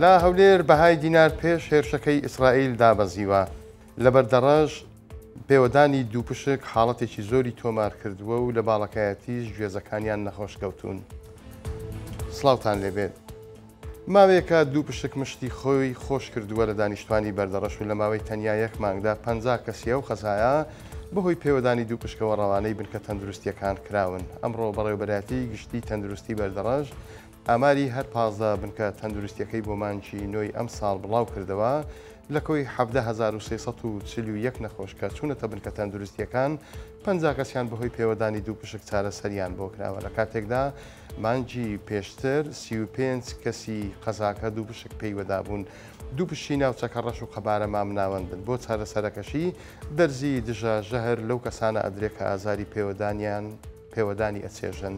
لا هەولێر بەهای دینار پێش هێرشەکەی ئیسرائیل دابەزیوە. لە بەردەڕەژ پێوەدانی دووپشک حاڵەتێکی زۆری تۆمار کردووە و لە باڵەکایەتیش گوێزەکانیان نەخۆش کەوتون. سڵاوتان لێبێت. ماوەیەکە دووپشک مشتی خۆی خۆش کردووە لە دانیشتوانی بەردەڕەش و لە ماوەی تەنیا یەک مانگدا 50 کەسیە و خەزایە بەهۆی پێوەدانی دووپشکەوە ڕەوانەی بنکە تەندروستیەکان کراون. ئەمڕۆ بەڕێوەبەرەتی گشتی تەندروستی بەردەڕەژ ئاماری هەر 15 بنکە تەندروستیەکەی بۆ مانگی نۆی ئەم ساڵ بڵاو کردەوە لە کۆی 17,341 نەخۆشکە چوونەتە بنکە تەندروستیەکان 50 کەسیان بەهۆی پێوەدانی دووپشک چارەسەریان بۆ کراوە. لە کاتێکدا مانگی پێشتر 35 کەسی قەزاکە دووپشک پێیوەدا بوون. دووپشی ناوچەکە ڕەش و قەبارە مامناوەندن. بۆ چارەسەرەکەشی دەرزی دژە ژەهر لەو کەسانە ئەدرێت کە ئازاری پێوەدانی ئەچێژن.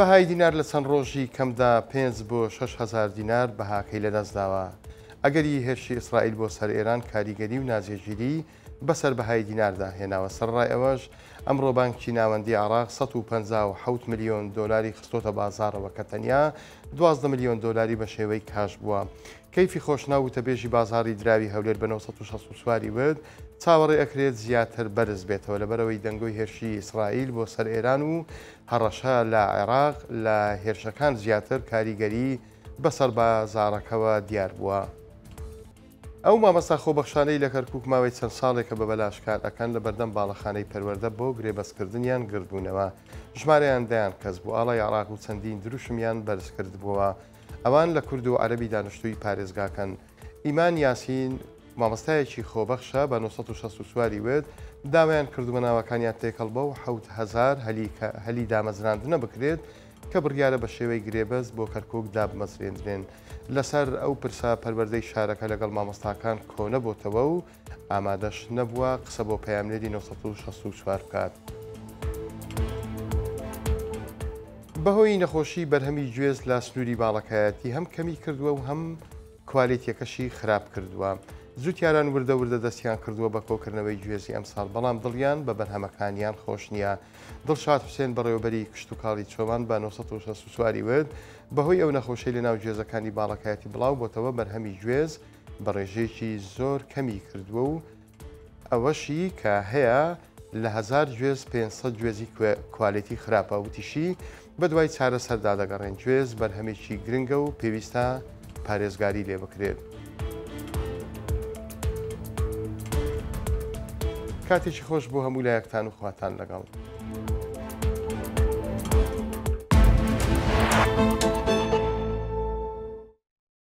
بەهای دینار لە چەند ڕۆژی کەمدا 5 بۆ 6,000 دینار بەهاکەی لەدەستداوە. ئەگەری هێرشی ئیسرائیل بۆ سەر ئێران کاریگەری و نازێژیری بەسەر بەهای دیناردا هێناوە. سەرڕای ئەوەش ئەمڕۆ بانکی ناوەندی عێراق 157 ملیۆن دۆلاری خستۆتە بازاڕەوە کە تەنیا 12 ملیۆن دۆلاری بە شێوەی کاش بووە. کەیفی خۆشناو و تەبێژی بازاڕی دراوی هەولێر بە 964 ورد چاوەڕێ ئەکرێت زیاتر بەرز بێتەوە لەبەرەوەی دەنگۆی هێرشی ئیسرائیل بۆ سەر ئێران و هەڕەشە لە عێراق لە هێرشەکان زیاتر کاریگەری بەسەر بازاڕەکەوە دیار بووە. ئەو مامەستا خۆبەخشانەی لە کەرکووک ماوەی چەند ساڵێکە بە بەلاشکار ئەکەن لە بەردەم باڵەخانەی پەروەردە بۆ گرێبەستکردنیان گردبوونەوە. ژمارەیان دەیان کەس بوو ئاڵای عێراق و چەندین دروشمیان بەرز کردبووە. ئەوان لە کورد و عەرەبی دانیشتووی پارێزگاکەن. ئیمان یاسین مامەستایەکی خۆبەخشە بە 964 ورد داوایان کردووە ناوەکانیان تێکەڵ بە و 7,000 هەلی دامەزراندنە بکرێت کە بڕیارە بە شێوەی گرێبەست بۆ کەرکووک دابمەزرێنرێن. لەسەر ئەو پرسا پەروەردەی شارەکە لەگەڵ مامۆستاکان کۆنە بۆتەوە و ئامادەش نەبووە قسە بۆ پەیامنێری 964 بکات. بەهۆی نەخۆشی بەرهەمی گوێز لە سنووری باڵەکایەتی هەم کەمی کردووە و هەم کوالیتیەکەشی خراپ کردووە. زووتیاران وردە وردە دەستیان کردووە بە کۆکردنەوەی گوێزی ئەمساڵ بەڵام دڵیان بە بەرهەمەکانیان خۆش نییە. دڵشاد حوسێن بەڕێوەبەری کشت و کاڵی چۆمان بە 964 ورد بەهۆی ئەو نەخۆشەی لە ناو گوێزەکانی باڵەکایەتی بڵاو بۆتەوە بەرهەمی گوێز بە ڕێژەیەکی زۆر کەمی کردووە و ئەوەشی کە هەیە لە 1000 گوێز 500 گوێزی کوالیتی خراپە وتیشی بە دوای چارەسەردا دەگەڕێن. گوێز بەرهەمێکی گرنگە و پێویستە پارێزگاری لێ بکرێت. کاتێکی خۆش بۆ هەموو لایەکتان و خواتان لەگەڵ.